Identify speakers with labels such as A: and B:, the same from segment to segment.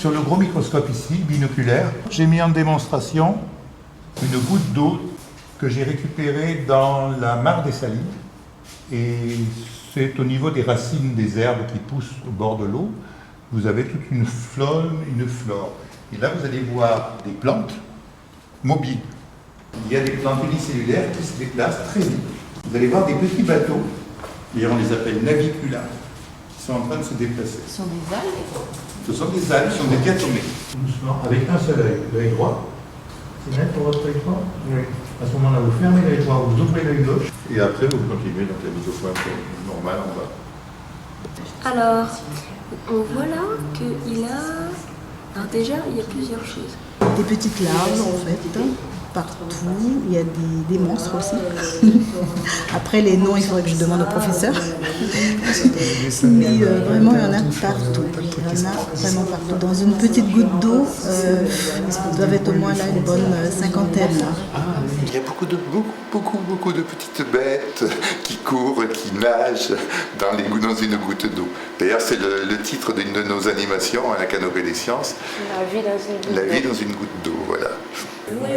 A: Sur le gros microscope ici, binoculaire, j'ai mis en démonstration une goutte d'eau que j'ai récupérée dans la mare des Salines. Et c'est au niveau des racines des herbes qui poussent au bord de l'eau. Vous avez toute une faune, une flore. Et là, vous allez voir des plantes mobiles. Il y a des plantes unicellulaires qui se déplacent très vite. Vous allez voir des petits bateaux, et on les appelle navicula, qui sont en train de se déplacer.
B: Ce sont des algues?
A: Ce sont des algues, ce sont des diatomées. Doucement, avec un seul œil, l'œil droit. C'est net pour votre œil droit? Oui. À ce moment-là, vous fermez l'œil droit, vous ouvrez l'œil gauche. Et après, vous continuez donc la mise au point normale en bas.
C: Alors, on voit là qu'il a... Alors déjà, il y a plusieurs choses.
B: Des petites larves en fait, partout. Il y a des monstres aussi. Après les noms, il faudrait que je demande au professeur. Mais vraiment, il y en a partout. Il y en a vraiment partout. Dans une petite goutte d'eau, ils doivent être au moins là une bonne cinquantaine. Là.
D: Il y a beaucoup de petites bêtes qui courent, qui nagent dans une goutte d'eau. D'ailleurs, c'est le titre d'une de nos animations à la Canopée des Sciences.
C: La vie dans une goutte d'eau.
D: La vie dans une goutte d'eau, voilà.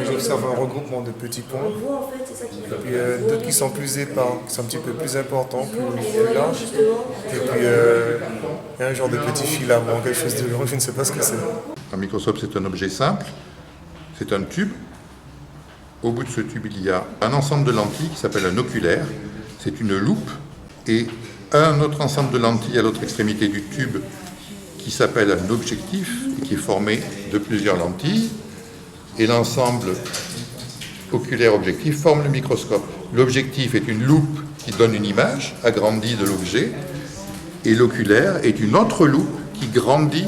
E: J'observe un regroupement de petits points, et puis d'autres qui sont plus épars, qui sont un petit peu plus importants, plus larges, et puis il y a un genre de petit filament, quelque chose de long, je ne sais pas ce que c'est.
A: Un microscope, c'est un objet simple, c'est un tube. Au bout de ce tube, il y a un ensemble de lentilles qui s'appelle un oculaire, c'est une loupe, et un autre ensemble de lentilles à l'autre extrémité du tube qui s'appelle un objectif, et qui est formé de plusieurs lentilles. Et l'ensemble oculaire objectif forme le microscope. L'objectif est une loupe qui donne une image agrandie de l'objet, et l'oculaire est une autre loupe qui grandit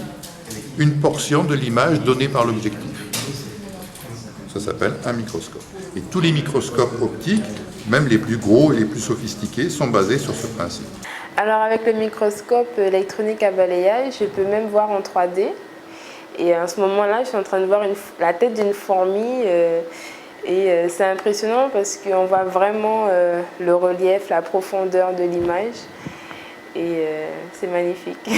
A: une portion de l'image donnée par l'objectif. Ça s'appelle un microscope. Et tous les microscopes optiques, même les plus gros et les plus sophistiqués, sont basés sur ce principe.
F: Alors avec le microscope électronique à balayage, je peux même voir en 3D. Et à ce moment-là, je suis en train de voir la tête d'une fourmi et c'est impressionnant parce qu'on voit vraiment le relief, la profondeur de l'image et c'est magnifique.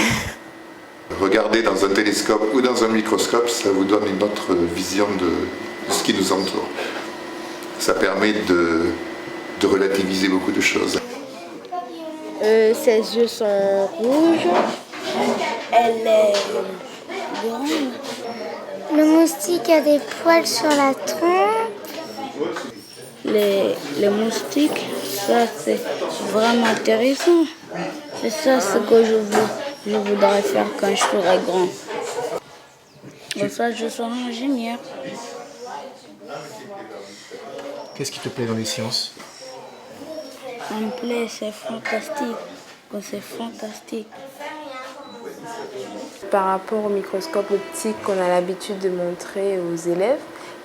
D: Regarder dans un télescope ou dans un microscope, ça vous donne une autre vision de ce qui nous entoure. Ça permet de relativiser beaucoup de choses.
G: Ses yeux sont rouges, elle est grande.
H: Le moustique a des poils sur la trompe.
G: Les moustiques, ça c'est vraiment intéressant. C'est ça ce que je voudrais faire quand je serai grand. Pour ça, je serai ingénieur.
E: Qu'est-ce qui te plaît dans les sciences?
G: Ça me plaît, c'est fantastique. C'est fantastique.
F: Par rapport au microscope optique qu'on a l'habitude de montrer aux élèves,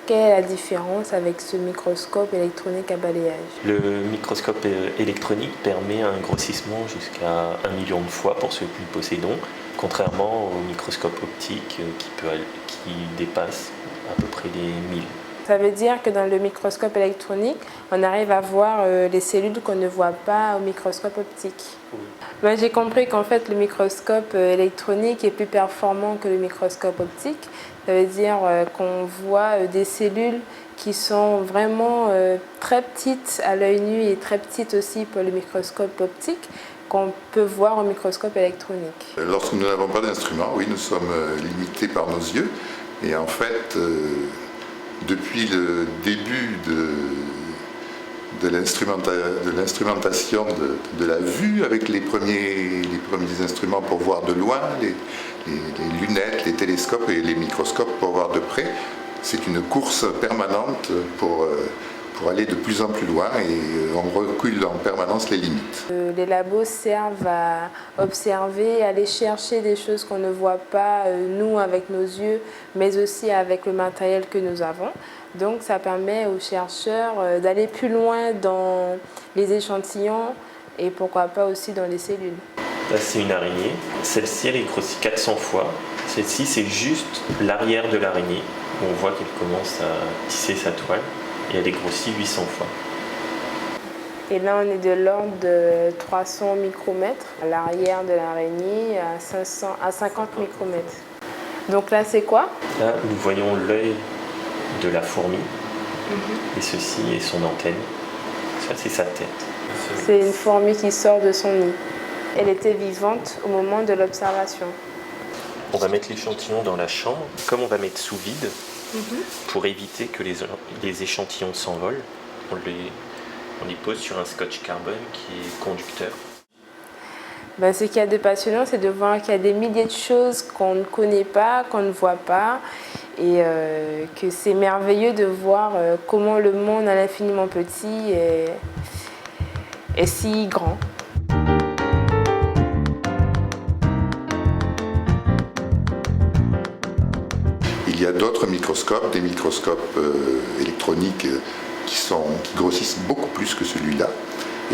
F: quelle est la différence avec ce microscope électronique à balayage?
I: Le microscope électronique permet un grossissement jusqu'à 1 million de fois pour ceux que nous possédons, contrairement au microscope optique qui dépasse à peu près les 1000.
F: Ça veut dire que dans le microscope électronique, on arrive à voir les cellules qu'on ne voit pas au microscope optique.
I: Oui.
F: Ben, j'ai compris qu'en fait le microscope électronique est plus performant que le microscope optique. Ça veut dire qu'on voit des cellules qui sont vraiment très petites à l'œil nu et très petites aussi pour le microscope optique qu'on peut voir au microscope électronique.
D: Lorsque nous n'avons pas d'instrument, oui, nous sommes limités par nos yeux. Et en fait, depuis le début de l'instrumentation de la vue, avec les premiers instruments pour voir de loin, les lunettes, les télescopes et les microscopes pour voir de près, c'est une course permanente pour aller de plus en plus loin et on recule en permanence les limites.
F: Les labos servent à observer, à aller chercher des choses qu'on ne voit pas, nous, avec nos yeux, mais aussi avec le matériel que nous avons. Donc ça permet aux chercheurs d'aller plus loin dans les échantillons et pourquoi pas aussi dans les cellules.
I: Là, c'est une araignée. Celle-ci, elle est grossie 400 fois. Celle-ci, c'est juste l'arrière de l'araignée. On voit qu'elle commence à tisser sa toile. Et elle est grossie 800 fois.
F: Et là, on est de l'ordre de 300 micromètres. À l'arrière de l'araignée, à 50 micromètres. Donc là, c'est quoi?
I: Là, nous voyons l'œil de la fourmi, et ceci est son antenne. Ça, c'est sa tête.
F: C'est une fourmi qui sort de son nid. Elle était vivante au moment de l'observation.
I: On va mettre l'échantillon dans la chambre. Comme on va mettre sous vide, pour éviter que les échantillons s'envolent, on les pose sur un scotch carbone qui est conducteur.
F: Ben, ce qu'il y a de passionnant, c'est de voir qu'il y a des milliers de choses qu'on ne connaît pas, qu'on ne voit pas, et que c'est merveilleux de voir comment le monde à l'infiniment petit est si grand.
D: Il y a d'autres microscopes, des microscopes électroniques qui grossissent beaucoup plus que celui-là.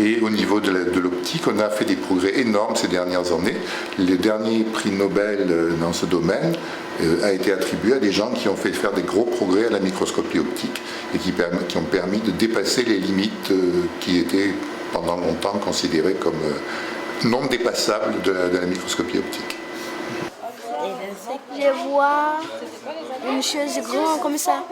D: Et au niveau de l'optique, on a fait des progrès énormes ces dernières années. Le dernier prix Nobel dans ce domaine a été attribué à des gens qui ont fait faire des gros progrès à la microscopie optique et qui ont permis de dépasser les limites qui étaient pendant longtemps considérées comme non dépassables de la microscopie optique.
H: Je vois une chose grande comme ça.